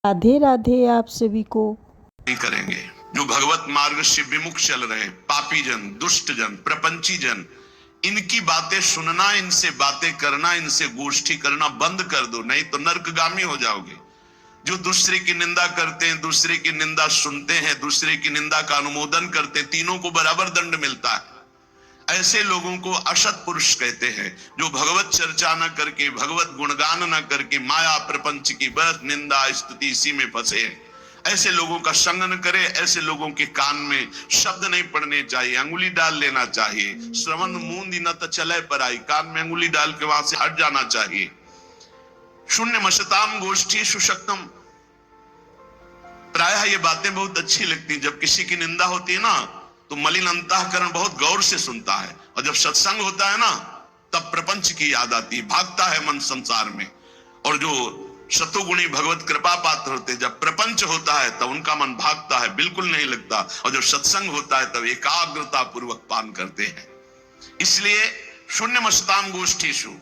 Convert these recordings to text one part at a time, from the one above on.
राधे राधे आप सभी को। नहीं करेंगे। जो भगवत मार्ग से विमुख चल रहे पापी जन, दुष्ट जन, प्रपंची जन, इनकी बातें सुनना, इनसे बातें करना, इनसे गोष्ठी करना बंद कर दो, नहीं तो नरकगामी हो जाओगे। जो दूसरे की निंदा करते हैं, दूसरे की निंदा सुनते हैं, दूसरे की निंदा का अनुमोदन करते हैं, तीनों को बराबर दंड मिलता है। ऐसे लोगों को असत पुरुष कहते हैं, जो भगवत चर्चा न करके, भगवत गुणगान न करके, माया प्रपंच की बस निंदा स्तुति इसी में फंसे हैं। ऐसे लोगों का संग न करे। ऐसे लोगों के कान में शब्द नहीं पड़ने चाहिए, अंगुली डाल लेना चाहिए। श्रवण मूंद न तो चले पर आई, कान में अंगुली डाल के वहां से हट जाना चाहिए। शून्य मशताम गोष्ठी सुशक्तम। प्रायः ये बातें बहुत अच्छी लगती, जब किसी की निंदा होती है ना, तो मलिन अंतःकरण बहुत गौर से सुनता है, और जब सत्संग होता है ना, तब प्रपंच की याद आती है, भागता है मन संसार में। और जो शतुगुणी भगवत कृपा पात्र होते, जब प्रपंच होता है तब उनका मन भागता है, बिल्कुल नहीं लगता, और जब सत्संग होता है तब एकाग्रता पूर्वक पान करते हैं। इसलिए शून्य मस्ताम गोष्ठीषु,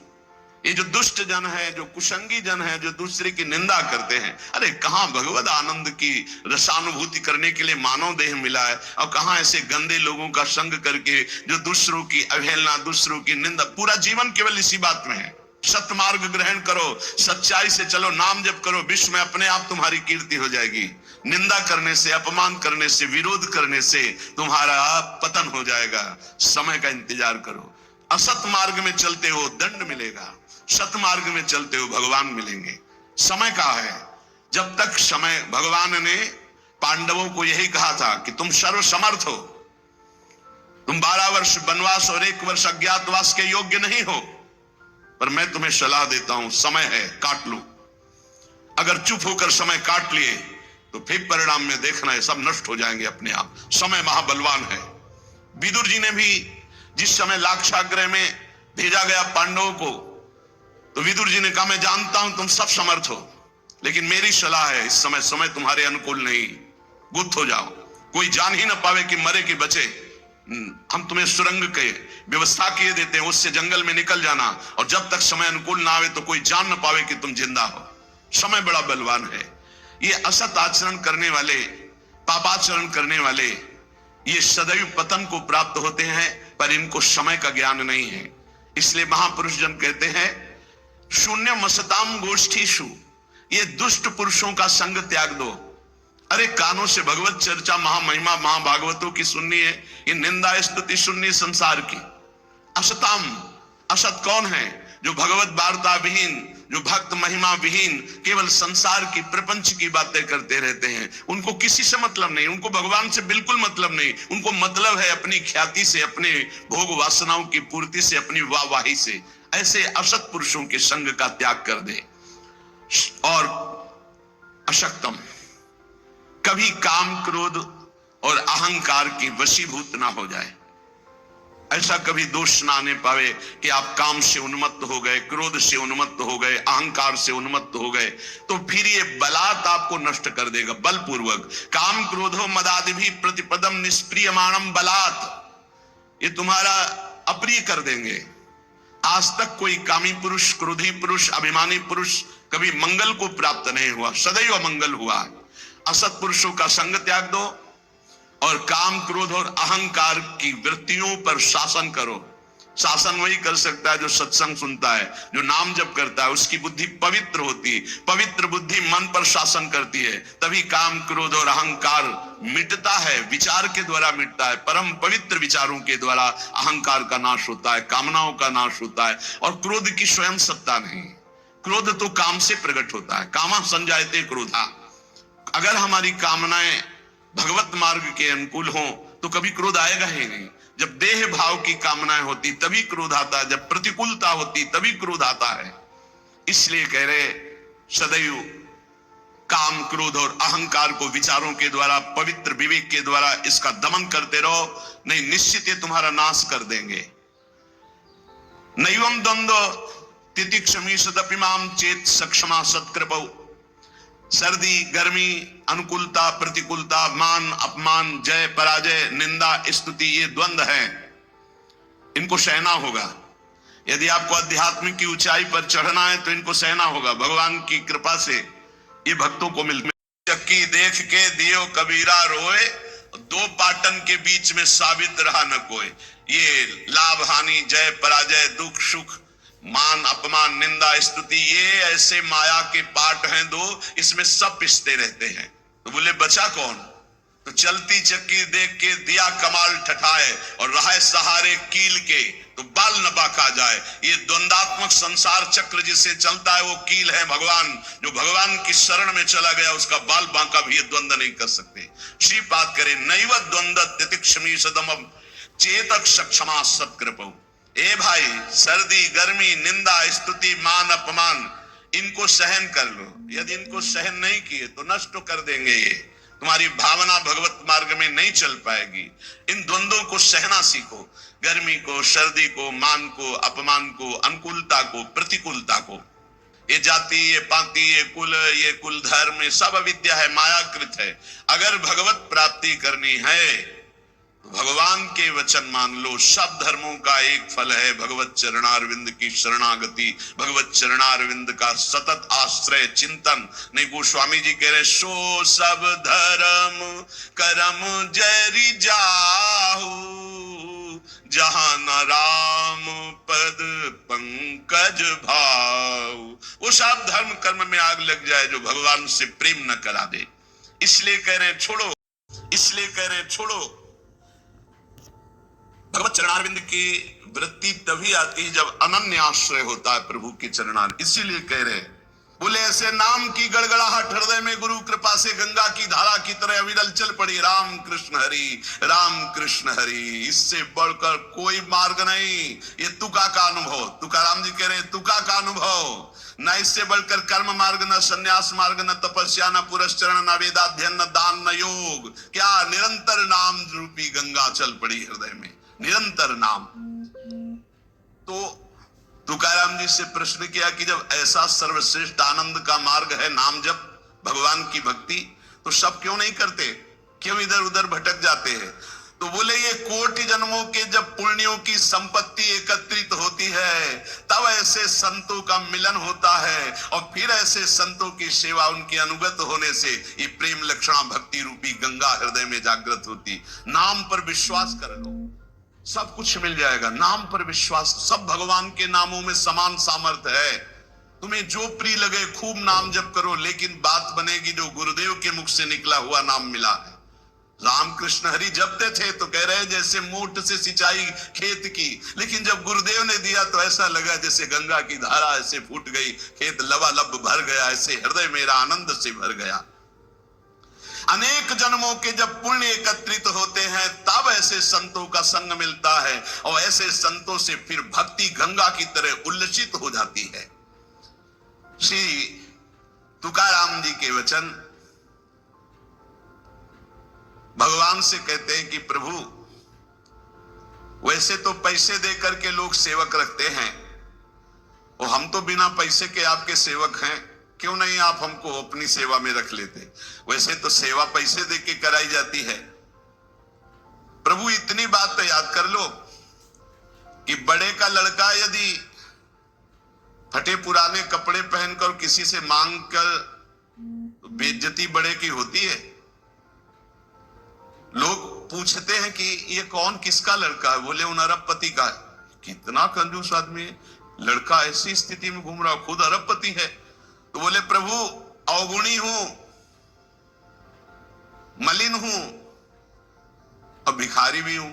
ये जो दुष्ट जन है, जो कुसंगी जन है, जो दूसरे की निंदा करते हैं, अरे कहां भगवत आनंद की रसानुभूति करने के लिए मानव देह मिला है, और कहां ऐसे गंदे लोगों का संग करके जो दूसरों की अवहेलना, दूसरों की निंदा, पूरा जीवन केवल इसी बात में है। सत्मार्ग ग्रहण करो, सच्चाई से चलो, नाम जप करो, विश्व में अपने आप तुम्हारी कीर्ति हो जाएगी। निंदा करने से, अपमान करने से, विरोध करने से तुम्हारा पतन हो जाएगा। समय का इंतजार करो। असत मार्ग में चलते हो दंड मिलेगा, सत मार्ग में चलते हो भगवान मिलेंगे। समय का है, जब तक समय, भगवान ने पांडवों को यही कहा था कि तुम सर्वसमर्थ हो, तुम 12 वर्ष वनवास और 1 वर्ष अज्ञातवास के योग्य नहीं हो, पर मैं तुम्हें सलाह देता हूं, समय है, काट लो। अगर चुप होकर समय काट लिए तो फिर परिणाम में देखना है, सब नष्ट हो जाएंगे अपने आप। समय महाबलवान है। विदुर जी ने भी जिस समय लाक्षागृह में भेजा गया पांडवों को, तो विदुर जी ने कहा, मैं जानता हूं तुम सब समर्थ हो, लेकिन मेरी सलाह है, इस समय समय तुम्हारे अनुकूल नहीं, गुप्त हो जाओ, कोई जान ही ना पावे कि मरे कि बचे। हम तुम्हें सुरंग के व्यवस्था किए देते हैं, उससे जंगल में निकल जाना, और जब तक समय अनुकूल ना आवे तो कोई जान ना पावे कि तुम जिंदा हो। समय बड़ा बलवान है। ये असत आचरण करने वाले, पापाचरण करने वाले, ये सदैव पतन को प्राप्त होते हैं, पर इनको समय का ज्ञान नहीं है। इसलिए महापुरुष जन कहते हैं, शून्य मसताम गोष्ठीषु, ये दुष्ट पुरुषों का संग त्याग दो। अरे कानों से भगवत चर्चा, महामहिमा, महाभागवतों की सुननी है, ये निंदा स्तुति सुननी संसार की। असताम, असत कौन है? जो भगवत वार्ता विहीन, जो भक्त महिमा विहीन, केवल संसार की, प्रपंच की बातें करते रहते हैं। उनको किसी से मतलब नहीं, उनको भगवान से बिल्कुल मतलब नहीं। उनको मतलब है अपनी ख्याति से, अपने भोग वासनाओं की पूर्ति से, अपनी वाहवाही से। ऐसे असत पुरुषों के संग का त्याग कर दे। और अशक्तम, कभी काम, क्रोध और अहंकार की वशीभूत ना हो जाए। ऐसा कभी दोष ना आने पावे कि आप काम से उन्मत्त हो गए, क्रोध से उन्मत्त हो गए, अहंकार से उन्मत्त हो गए, तो फिर ये बलात् आपको नष्ट कर देगा, बलपूर्वक। काम क्रोधो मदादि भी प्रतिपदम निष्प्रियमाणम बलात्, ये तुम्हारा अप्रिय कर देंगे। आज तक कोई कामी पुरुष, क्रोधी पुरुष, अभिमानी पुरुष कभी मंगल को प्राप्त नहीं हुआ, सदैव अमंगल हुआ। असत पुरुषों का संग त्याग दो, और काम, क्रोध और अहंकार की वृत्तियों पर शासन करो। शासन वही कर सकता है जो सत्संग सुनता है, जो नाम जप करता है, उसकी बुद्धि पवित्र होती है। पवित्र बुद्धि मन पर शासन करती है, तभी काम, क्रोध और अहंकार मिटता है। विचार के द्वारा मिटता है, परम पवित्र विचारों के द्वारा अहंकार का नाश होता है, कामनाओं का नाश होता है। और क्रोध की स्वयं सत्ता नहीं, क्रोध तो काम से प्रकट होता है। कामा संजायते क्रोधा। अगर हमारी कामनाएं भगवत मार्ग के अनुकूल हो तो कभी क्रोध आएगा ही नहीं। जब देह भाव की कामनाएं होती तभी क्रोध आता है, जब प्रतिकूलता होती तभी क्रोध आता है। इसलिए कह रहे, सदैव काम, क्रोध और अहंकार को विचारों के द्वारा, पवित्र विवेक के द्वारा इसका दमन करते रहो, नहीं निश्चित ये तुम्हारा नाश कर देंगे। नैवम द्वंद्व तितिक्षमी सदपिमाम चेत सक्षमा सत्कृपौ। सर्दी, गर्मी, अनुकूलता, प्रतिकूलता, मान, अपमान, जय, पराजय, निंदा, स्तुति, ये द्वंद्व है, इनको सहना होगा। यदि आपको अध्यात्म की ऊंचाई पर चढ़ना है तो इनको सहना होगा। भगवान की कृपा से ये भक्तों को मिलती। चक्की देख के दियो कबीरा रोए, दो पाटन के बीच में साबित रहा न कोई। ये लाभ हानि, जय पराजय, दुख सुख, मान अपमान, निंदा स्तुति, ये ऐसे माया के पाठ हैं दो, इसमें सब पिसते रहते हैं। तो बोले बचा कौन? तो चलती चक्की देख के दिया कमाल ठठाए, और रहे सहारे कील के तो बाल न बाका जाए। ये द्वंदात्मक संसार चक्र जिससे चलता है वो कील है भगवान। जो भगवान की शरण में चला गया उसका बाल बांका भी ये द्वंद नहीं कर सकते। श्रीपाद करे नैव द्वंद तितिक्षमी सदम चेतक सक्षमा सत्कृपौ। ए भाई, सर्दी गर्मी, निंदा स्तुति, मान अपमान, इनको सहन कर लो। यदि इनको सहन नहीं किए तो नष्ट कर देंगे। ये तुम्हारी भावना भगवत मार्ग में नहीं चल पाएगी। इन द्वंद्वों को सहना सीखो, गर्मी को, सर्दी को, मान को, अपमान को, अनुकूलता को, प्रतिकूलता को। ये जाति, ये पाति, ये कुल धर्म, ये सब अविद्या है, मायाकृत है। अगर भगवत प्राप्ति करनी है भगवान के वचन मान लो। सब धर्मों का एक फल है भगवत चरणारविंद की शरणागति, भगवत चरणारविंद का सतत आश्रय चिंतन। नहीं, गोस्वामी जी कह रहे सो सब धर्म करम जरी जाहु, जहां न राम पद पंकज भाव। वो सब धर्म कर्म में आग लग जाए जो भगवान से प्रेम न करा दे। इसलिए कह रहे छोड़ो, इसलिए कह रहे छोड़ो। भगवत चरणारविंद की वृत्ति तभी आती है जब अनन्य आश्रय होता है प्रभु के चरणार। इसीलिए कह रहे बोले ऐसे नाम की गड़गड़ाहट हृदय में गुरु कृपा से गंगा की धारा की तरह अविरल चल पड़ी। राम कृष्ण हरि, राम कृष्ण हरि, इससे बढ़कर कोई मार्ग नहीं। ये तुका का अनुभव, तुकाराम जी कह रहे तुका का अनुभव। न इससे बढ़कर कर्म मार्ग, न संन्यास मार्ग, न तपस्या, न पुरस्चरण, न वेदाध्ययन, न दान, न योग। क्या निरंतर नाम रूपी गंगा चल पड़ी हृदय में, निरंतर नाम। तो तुकाराम जी से प्रश्न किया कि जब ऐसा सर्वश्रेष्ठ आनंद का मार्ग है नाम जप, भगवान की भक्ति, तो सब क्यों नहीं करते, क्यों इधर उधर भटक जाते हैं? तो बोले ये कोटि जन्मों के जब पुण्यों की संपत्ति एकत्रित होती है तब ऐसे संतों का मिलन होता है, और फिर ऐसे संतों की सेवा, उनके अनुगत होने से ये प्रेम लक्षणा भक्ति रूपी गंगा हृदय में जागृत होती। नाम पर विश्वास कर लो, सब कुछ मिल जाएगा। नाम पर विश्वास, सब भगवान के नामों में समान सामर्थ्य है। तुम्हें जो प्रिय लगे खूब नाम जप करो, लेकिन बात बनेगी जो गुरुदेव के मुख से निकला हुआ नाम मिला है। रामकृष्ण हरि जपते थे तो कह रहे जैसे मोट से सिंचाई खेत की, लेकिन जब गुरुदेव ने दिया तो ऐसा लगा जैसे गंगा की धारा ऐसे फूट गई, खेत लबालब भर गया, ऐसे हृदय मेरा आनंद से भर गया। अनेक जन्मों के जब पुण्य एकत्रित होते हैं तब ऐसे संतों का संग मिलता है, और ऐसे संतों से फिर भक्ति गंगा की तरह उल्लसित हो जाती है। श्री तुकाराम जी के वचन भगवान से कहते हैं कि प्रभु वैसे तो पैसे देकर के लोग सेवक रखते हैं, और हम तो बिना पैसे के आपके सेवक हैं, क्यों नहीं आप हमको अपनी सेवा में रख लेते? वैसे तो सेवा पैसे दे के कराई जाती है। प्रभु इतनी बात तो याद कर लो कि बड़े का लड़का यदि फटे पुराने कपड़े पहनकर किसी से मांग कर, तो बेइज्जती बड़े की होती है। लोग पूछते हैं कि ये कौन, किसका लड़का है? बोले उन अरबपति का है। कितना कंजूस आदमी है, लड़का ऐसी स्थिति में घूम रहा, खुद अरबपति है। तो बोले प्रभु अवगुणी हूं, मलिन हूं और भिखारी भी हूं,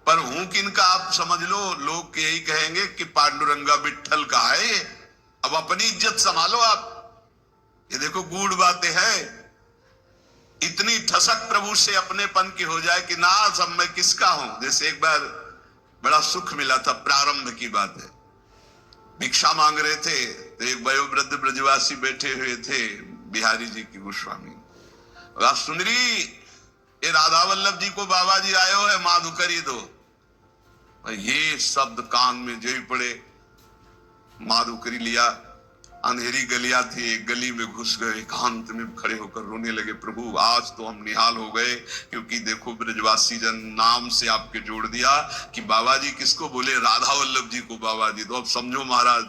पर हूं किनका आप समझ लो। लोग यही कहेंगे कि पांडुरंगा विट्ठल का है। अब अपनी इज्जत संभालो आप। ये देखो गूढ़ बातें है, इतनी ठसक प्रभु से अपनेपन की हो जाए कि ना सब मैं किसका हूं। जैसे एक बार बड़ा सुख मिला था, प्रारंभ की बात है, भिक्षा मांग रहे थे तो एक वयोवृद्ध ब्रजवासी बैठे हुए थे, बिहारी जी की गोस्वामी। सुंदरी ये राधा वल्लभ जी को बाबा जी आयो है, माधुकरी दो। ये शब्द कान में जो ही पड़े, माधुकरी लिया। अंधेरी गलियां थी, एक गली में घुस गए, एकांत में खड़े होकर रोने लगे। प्रभु आज तो हम निहाल हो गए, क्योंकि देखो ब्रजवासी जन नाम से आपके जोड़ दिया कि बाबा जी किसको बोले, राधा वल्लभ जी को बाबा जी। तो अब समझो महाराज,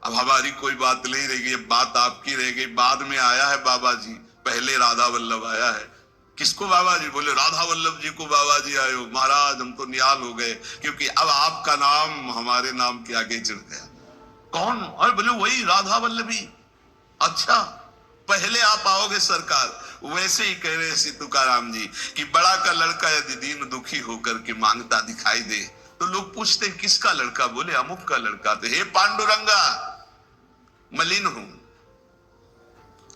अब हमारी कोई बात नहीं रह गई, बात आपकी रह गई। बाद में आया है बाबा जी, पहले राधा वल्लभ आया है। किसको बाबा जी? बोले राधा वल्लभ जी को बाबा जी आए हो। महाराज हम तो निहाल हो गए, क्योंकि अब आपका नाम हमारे नाम के आगे चढ़ गया। कौन? और बोले वही राधा वल्लभी। अच्छा, पहले आप आओगे सरकार। वैसे ही कह रहे श्री तुकाराम जी कि बड़ा का लड़का यदि दीन दुखी होकर के मांगता दिखाई दे तो लोग पूछते किसका लड़का? बोले अमुक का लड़का। तो हे पांडुरंगा, मलिन हूं,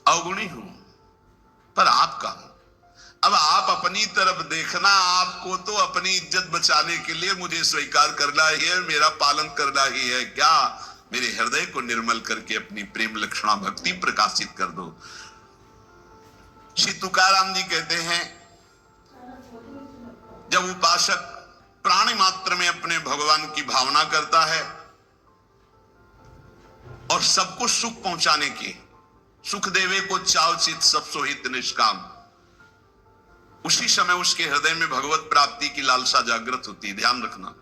अवगुणी हूं, पर आपका हूं। अब आप अपनी तरफ देखना, आपको तो अपनी इज्जत बचाने के लिए मुझे स्वीकार करना ही है, मेरा पालन करना ही है। क्या? मेरे हृदय को निर्मल करके अपनी प्रेम लक्षणा भक्ति प्रकाशित कर दो। श्री तुकाराम जी कहते हैं, जब उपासक प्राणी मात्र में अपने भगवान की भावना करता है और सबको सुख पहुंचाने की, सुख देवे को चाव चित सब सोहित निष्काम, उसी समय उसके हृदय में भगवत प्राप्ति की लालसा जागृत होती है। ध्यान रखना,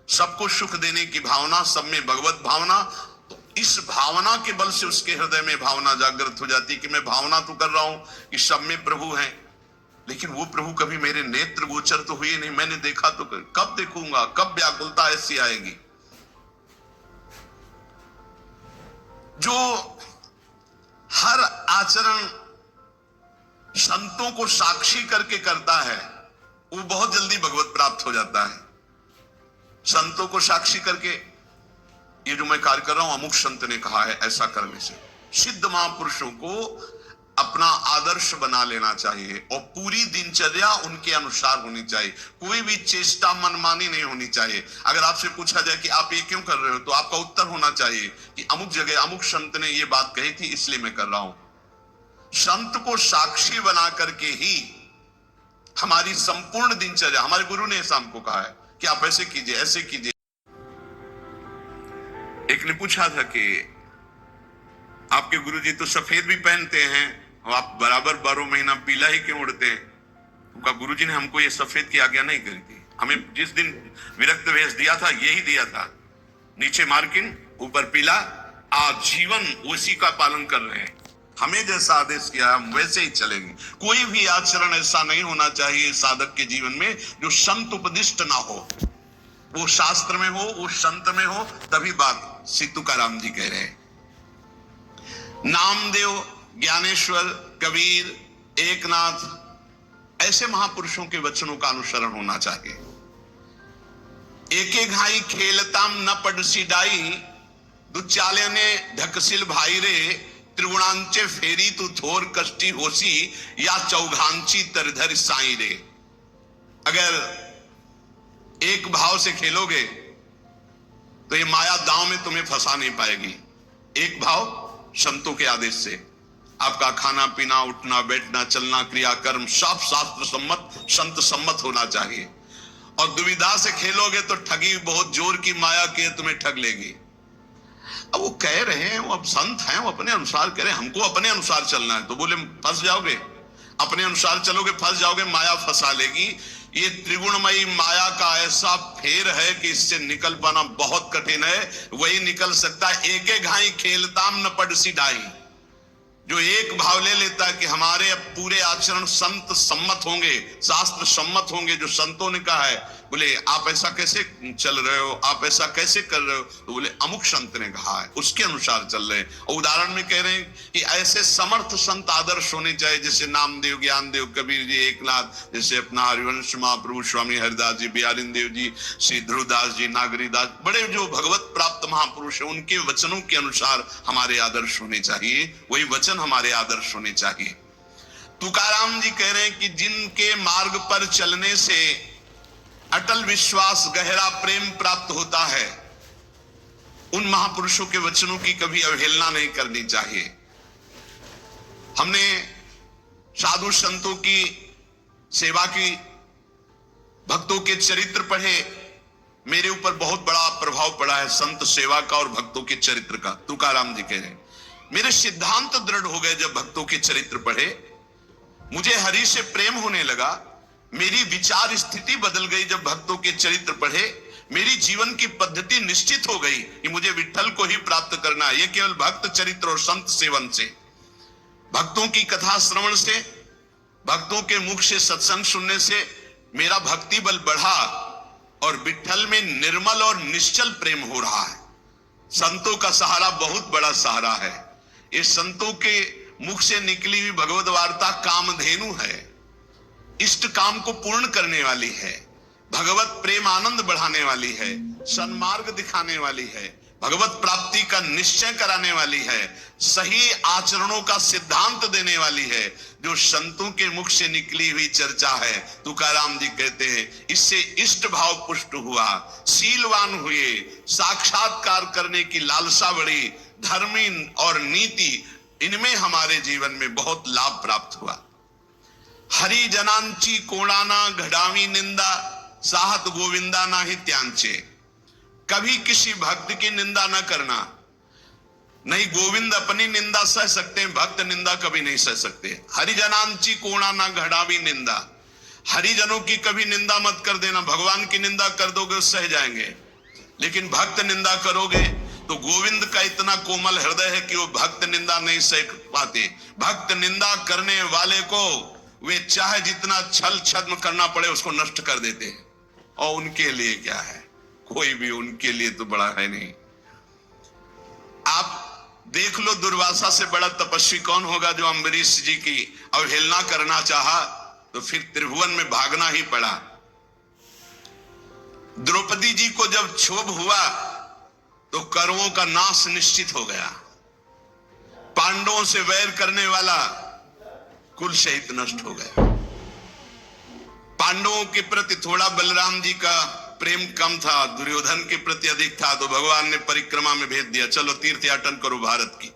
सबको सुख देने की भावना, सब में भगवत भावना, तो इस भावना के बल से उसके हृदय में भावना जागृत हो जाती कि मैं भावना तो कर रहा हूं कि सब में प्रभु हैं, लेकिन वो प्रभु कभी मेरे नेत्र गोचर तो हुए नहीं, मैंने देखा तो कब देखूंगा, कब व्याकुलता ऐसी आएगी। जो हर आचरण संतों को साक्षी करके करता है वो बहुत जल्दी भगवत प्राप्त हो जाता है। संतों को साक्षी करके, ये जो मैं कार्य कर रहा हूं अमुक संत ने कहा है, ऐसा करने से सिद्ध महापुरुषों को अपना आदर्श बना लेना चाहिए और पूरी दिनचर्या उनके अनुसार होनी चाहिए। कोई भी चेष्टा मनमानी नहीं होनी चाहिए। अगर आपसे पूछा जाए कि आप ये क्यों कर रहे हो, तो आपका उत्तर होना चाहिए कि अमुक जगह अमुक संत ने ये बात कही थी इसलिए मैं कर रहा हूं। संत को साक्षी बना करके ही हमारी संपूर्ण दिनचर्या, हमारे गुरु ने ऐसा हमको कहा है कि आप ऐसे कीजिए, ऐसे कीजिए। एक ने पूछा था कि आपके गुरुजी तो सफेद भी पहनते हैं और आप बराबर 12 महीना पीला ही क्यों उड़ते हैं? उनका गुरुजी ने हमको ये सफेद की आज्ञा नहीं करी थी। हमें जिस दिन विरक्त वेश दिया था यही दिया था, नीचे मार्किन ऊपर पीला, आजीवन उसी का पालन कर रहे हैं। हमें जैसा आदेश किया हम वैसे ही चलेंगे। कोई भी आचरण ऐसा नहीं होना चाहिए साधक के जीवन में जो संत उपदिष्ट ना हो, वो शास्त्र में हो, वो संत में हो, तभी बात। श्री तुकाराम जी कह रहे हैं, नामदेव, ज्ञानेश्वर, कबीर, एकनाथ, ऐसे महापुरुषों के वचनों का अनुसरण होना चाहिए। एके घाई खेलताम न पड़सी डाई, दुचाले ने ढकसिल भाई रे, त्रिगुणांचे फेरी तू थोर कष्टी होसी, या चौघांची तरधर साई रे। अगर एक भाव से खेलोगे तो ये माया दांव में तुम्हें फंसा नहीं पाएगी। एक भाव संतों के आदेश से आपका खाना पीना, उठना बैठना, चलना, क्रियाकर्म सब शास्त्र सम्मत, संत सम्मत होना चाहिए। और दुविधा से खेलोगे तो ठगी बहुत जोर की माया के तुम्हें ठग लेगी। अब वो कह रहे हैं, वो अब संत हैं, वो अपने अनुसार कह रहे हैं, हमको अपने अनुसार चलना है। तो बोले फंस जाओगे, अपने अनुसार चलोगे फंस जाओगे, माया फंसा लेगी। ये त्रिगुणमयी माया का ऐसा फेर है कि इससे निकल पाना बहुत कठिन है। वही निकल सकता है एके घाई खेलताम न पड़सी डाई, जो एक भाव ले लेता है कि हमारे अब पूरे आचरण संत सम्मत होंगे, शास्त्र सम्मत होंगे। जो संतों ने कहा है, बोले आप ऐसा कैसे चल रहे हो, आप ऐसा कैसे कर रहे हो, तो बोले अमुक संत ने कहा है, उसके अनुसार चल रहे हैं। और उदाहरण में कह रहे हैं कि ऐसे समर्थ संत आदर्श होने चाहिए, जैसे नामदेव, ज्ञानदेव, कबीर जी, एकनाथ, जैसे अपना हरिवंश महाप्रभु स्वामी हरिदास जी, बिहारी देव जी, श्री ध्रुवदास जी, नागरीदास, बड़े जो भगवत प्राप्त महापुरुष है, उनके वचनों के अनुसार हमारे आदर्श होने चाहिए। वही वचन हमारे आदर्श होने चाहिए। तुकाराम जी कह रहे हैं कि जिनके मार्ग पर चलने से अटल विश्वास, गहरा प्रेम प्राप्त होता है, उन महापुरुषों के वचनों की कभी अवहेलना नहीं करनी चाहिए। हमने साधु संतों की सेवा की, भक्तों के चरित्र पढ़े, मेरे ऊपर बहुत बड़ा प्रभाव पड़ा है संत सेवा का और भक्तों के चरित्र का। तुकाराम जी कह रहे हैं, मेरे सिद्धांत दृढ़ हो गए जब भक्तों के चरित्र पढ़े, मुझे हरि से प्रेम होने लगा। मेरी विचार स्थिति बदल गई जब भक्तों के चरित्र पढ़े, मेरी जीवन की पद्धति निश्चित हो गई कि मुझे विठ्ठल को ही प्राप्त करना है। ये केवल भक्त चरित्र और संत सेवन से, भक्तों की कथा श्रवण से, भक्तों के मुख से सत्संग सुनने से मेरा भक्ति बल बढ़ा और विठ्ठल में निर्मल और निश्चल प्रेम हो रहा है। संतों का सहारा बहुत बड़ा सहारा है। ये संतों के मुख से निकली हुई भगवत वार्ता कामधेनु है, इष्ट काम को पूर्ण करने वाली है, भगवत प्रेम आनंद बढ़ाने वाली है, सन्मार्ग दिखाने वाली है, भगवत प्राप्ति का निश्चय कराने वाली है, सही आचरणों का सिद्धांत देने वाली है। जो संतों के मुख से निकली हुई चर्चा है, तुकाराम जी कहते हैं इससे इष्ट भाव पुष्ट हुआ, शीलवान हुए, साक्षात्कार करने की लालसा बढ़ी, धर्मी और नीति इनमें हमारे जीवन में बहुत लाभ प्राप्त हुआ। हरि जनांची कोणाना घडावी निंदा, साहत गोविंदा ना ही त्यांचे। कभी किसी भक्त की निंदा न करना। नहीं, गोविंद अपनी निंदा सह सकते हैं, भक्त निंदा कभी नहीं सह सकते। हरिजनांची कोणा ना घड़ावी निंदा, हरिजनों की कभी निंदा मत कर देना। भगवान की निंदा कर दोगे सह जाएंगे, लेकिन भक्त निंदा करोगे तो गोविंद का इतना कोमल हृदय है कि वो भक्त निंदा नहीं सह पाते। भक्त निंदा करने वाले को वे चाहे जितना छल छद्म करना पड़े उसको नष्ट कर देते हैं। और उनके लिए क्या है, कोई भी उनके लिए तो बड़ा है नहीं। आप देख लो, दुर्वासा से बड़ा तपस्वी कौन होगा जो अम्बरीश जी की अवहेलना करना चाहा तो फिर त्रिभुवन में भागना ही पड़ा। द्रौपदी जी को जब क्षोभ हुआ तो कौरवों का नाश निश्चित हो गया। पांडवों से वैर करने वाला कुल सहित नष्ट हो गया। पांडवों के प्रति थोड़ा बलराम जी का प्रेम कम था, दुर्योधन के प्रति अधिक था, तो भगवान ने परिक्रमा में भेज दिया, चलो तीर्थ याटन करो भारत की।